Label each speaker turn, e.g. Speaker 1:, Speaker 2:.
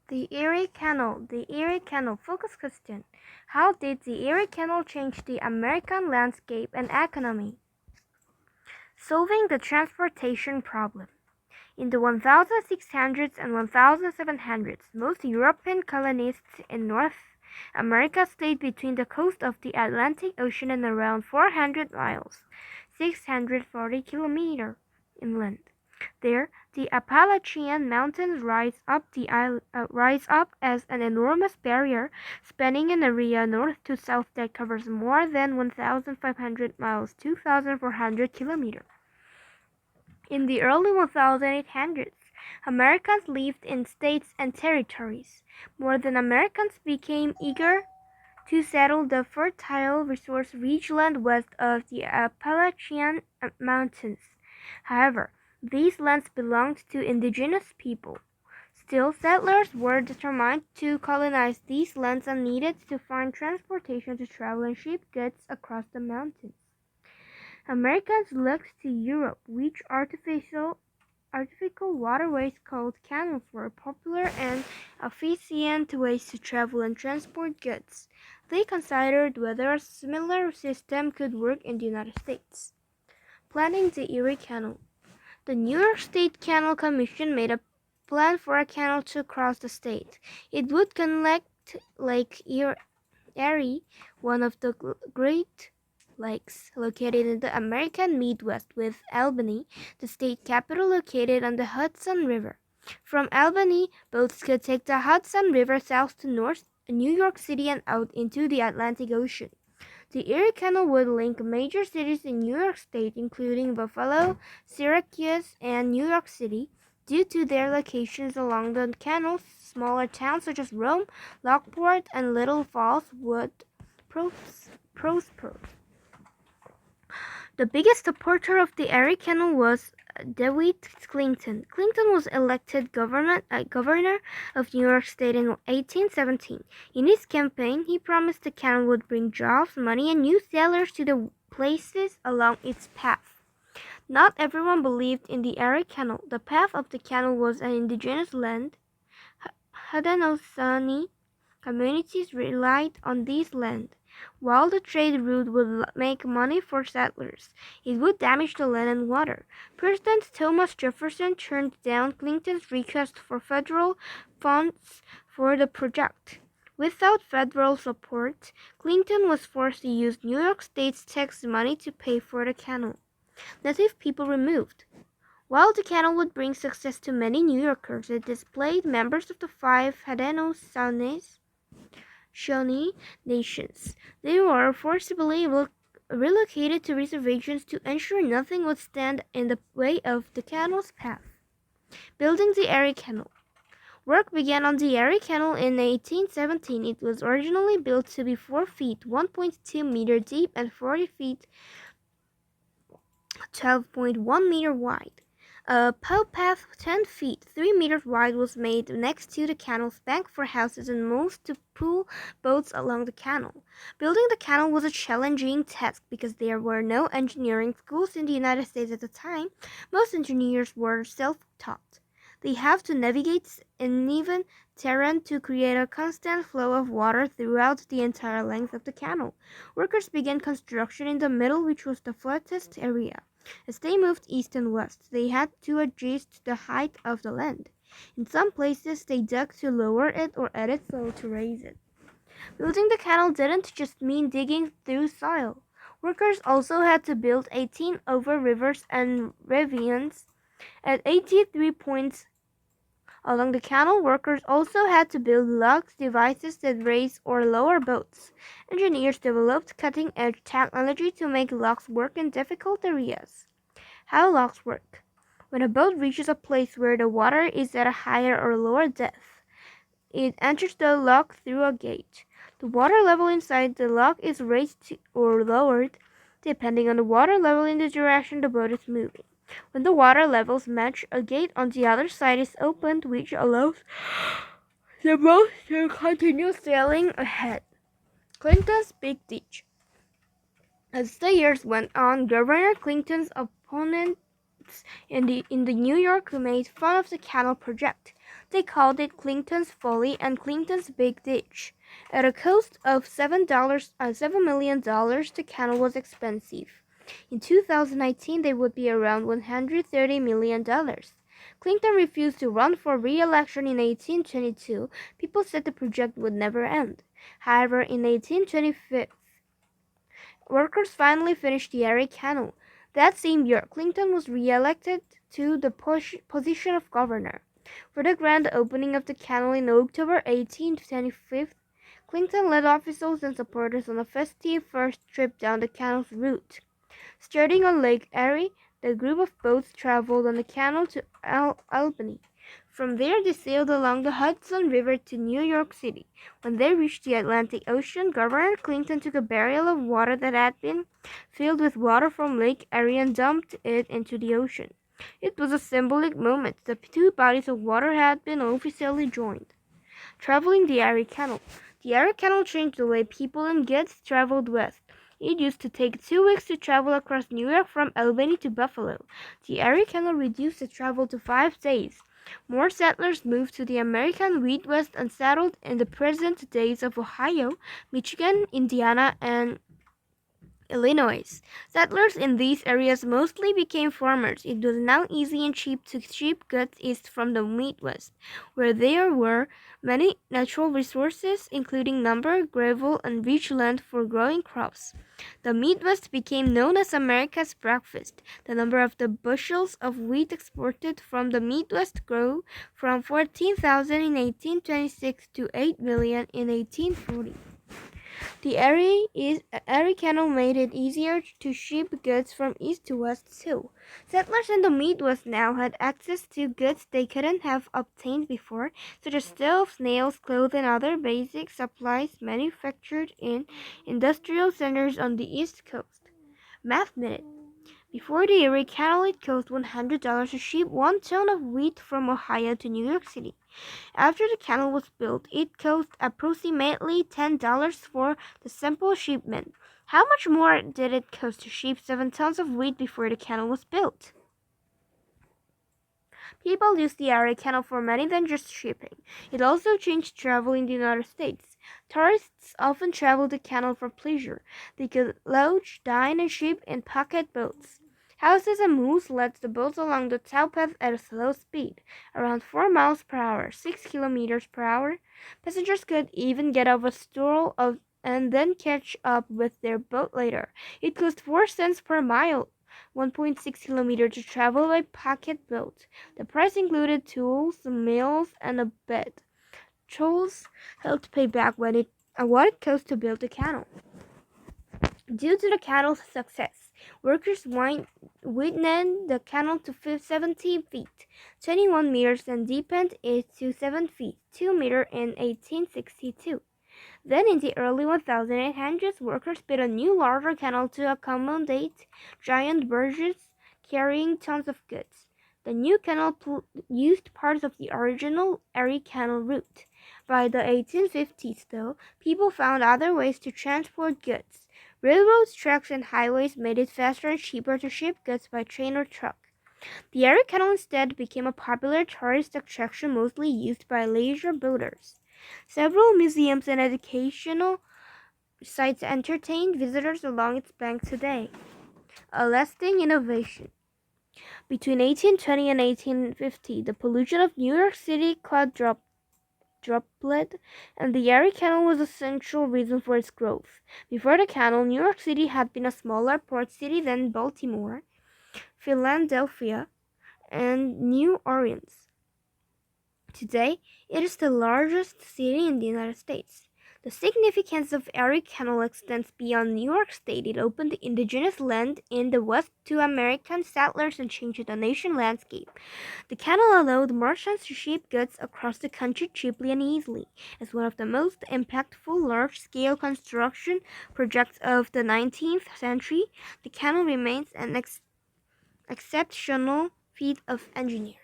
Speaker 1: The Erie Canal. The Erie Canal. Focus question. How did the Erie Canal change the American landscape and economy? Solving the transportation problem. In the 1600s and 1700s, most European colonists in North America stayed between the coast of the Atlantic Ocean and around 400 miles, 640 kilometers inland. There, the Appalachian Mountains rise up as an enormous barrier, spanning an area north to south that covers more than 1,500 miles, 2,400 kilometers. In the early 1800s, Americans lived in states and territories. More than Americans became eager to settle the fertile resource-rich land west of the Appalachian Mountains. However, these lands belonged to indigenous people. Still, settlers were determined to colonize these lands and needed to find transportation to travel and ship goods across the mountains. Americans looked to Europe, which artificial waterways called canals were popular and efficient ways to travel and transport goods. They considered whether a similar system could work in the United States. Planning the Erie Canal. The New York State Canal Commission made a plan for a canal to cross the state. It would connect Lake Erie, one of the Great Lakes, located in the American Midwest, with Albany, the state capital, located on the Hudson River. From Albany, boats could take the Hudson River south to North New York City and out into the Atlantic Ocean. The Erie Canal would link major cities in New York State, including Buffalo, Syracuse, and New York City. Due to their locations along the canal, smaller towns such as Rome, Lockport, and Little Falls would prosper. The biggest supporter of the Erie Canal was DeWitt Clinton. Clinton was elected governor of New York State in 1817. In his campaign, he promised the canal would bring jobs, money, and new settlers to the places along its path. Not everyone believed in the Erie Canal. The path of the canal was an indigenous land. Haudenosaunee communities relied on this land. While the trade route would make money for settlers, it would damage the land and water. President Thomas Jefferson turned down Clinton's request for federal funds for the project. Without federal support, Clinton was forced to use New York State's tax money to pay for the canal. Native people removed. While the canal would bring success to many New Yorkers, it displaced members of the five Haudenosaunee nations. They were forcibly relocated to reservations to ensure nothing would stand in the way of the canal's path. Building the Erie Canal. Work began on the Erie Canal in 1817. It was originally built to be 4 feet, 1.2 meters deep, and 40 feet, 12.1 meters wide. A footpath 10 feet, 3 meters wide was made next to the canal's bank for houses and moles to pull boats along the canal. Building the canal was a challenging task because there were no engineering schools in the United States at the time. Most engineers were self-taught. They have to navigate uneven terrain to create a constant flow of water throughout the entire length of the canal. Workers began construction in the middle, which was the flattest area. As they moved east and west, they had to adjust the height of the land. In some places, they dug to lower it or added soil to raise it. Building the canal didn't just mean digging through soil. Workers also had to build 18 over rivers and ravines at 83 points along the canal. Workers also had to build log devices that raise or lower boats. Engineers developed cutting-edge technology to make locks work in difficult areas. How locks work. When a boat reaches a place where the water is at a higher or lower depth, it enters the lock through a gate. The water level inside the lock is raised or lowered depending on the water level in the direction the boat is moving. When the water levels match, a gate on the other side is opened, which allows the boat to continue sailing ahead. Clinton's Big Ditch. As the years went on, Governor Clinton's opponents in the New York made fun of the canal project. They called it Clinton's Folly and Clinton's Big Ditch. At a cost of $7 million, the canal was expensive. In 2019, they would be around $130 million. Clinton refused to run for re-election in 1822. People said the project would never end. However, in 1825, workers finally finished the Erie Canal. That same year, Clinton was re-elected to the position of governor. For the grand opening of the canal in October 1825, Clinton led officials and supporters on a festive first trip down the canal's route. Starting on Lake Erie, the group of boats traveled on the canal to Albany. From there, they sailed along the Hudson River to New York City. When they reached the Atlantic Ocean, Governor Clinton took a barrel of water that had been filled with water from Lake Erie and dumped it into the ocean. It was a symbolic moment. The two bodies of water had been officially joined. Traveling the Erie Canal. The Erie Canal changed the way people and goods traveled west. It used to take 2 weeks to travel across New York from Albany to Buffalo. The Erie Canal reduced the travel to 5 days. More settlers moved to the American Midwest and settled in the present days of Ohio, Michigan, Indiana, and Illinois. Settlers in these areas mostly became farmers. It was now easy and cheap to ship goods east from the Midwest, where there were many natural resources, including lumber, gravel, and rich land for growing crops. The Midwest became known as America's breakfast. The number of the bushels of wheat exported from the Midwest grew from 14,000 in 1826 to 8 million in 1840. The Erie Canal made it easier to ship goods from east to west too. Settlers in the Midwest now had access to goods they couldn't have obtained before, such as stoves, nails, clothes, and other basic supplies manufactured in industrial centers on the East Coast. Math Minute. Before the Erie Canal, it cost $100 to ship 1 ton of wheat from Ohio to New York City. After the canal was built, it cost approximately $10 for the simple shipment. How much more did it cost to ship 7 tons of wheat before the canal was built? People used the Erie Canal for many than just shipping. It also changed travel in the United States. Tourists often traveled the canal for pleasure. They could lodge, dine, and ship in pocket boats. Houses and mules led the boats along the towpath at a slow speed, around 4 miles per hour, 6 kilometers per hour. Passengers could even get off a stall and then catch up with their boat later. It cost 4 cents per mile, 1.6 kilometers to travel by pocket boat. The price included tools, meals, and a bed. Tolls helped pay back what it cost to build the canal. Due to the canal's success, workers widened the canal to 70 feet, 21 meters, and deepened it to 7 feet, 2 meters in 1862. Then in the early 1800s, workers built a new larger canal to accommodate giant barges carrying tons of goods. The new canal used parts of the original Erie Canal route. By the 1850s, though, people found other ways to transport goods. Railroads, trucks, and highways made it faster and cheaper to ship goods by train or truck. The Erie Canal instead became a popular tourist attraction mostly used by leisure boaters. Several museums and educational sites entertain visitors along its banks today. A lasting innovation. Between 1820 and 1850, the pollution of New York City quadrupled, and the Erie Canal was a central reason for its growth. Before the canal, New York City had been a smaller port city than Baltimore, Philadelphia, and New Orleans. Today, it is the largest city in the United States. The significance of Erie Canal extends beyond New York State. It opened indigenous land in the West to American settlers and changed the nation landscape. The canal allowed merchants to ship goods across the country cheaply and easily. As one of the most impactful large-scale construction projects of the 19th century, the canal remains an exceptional feat of engineering.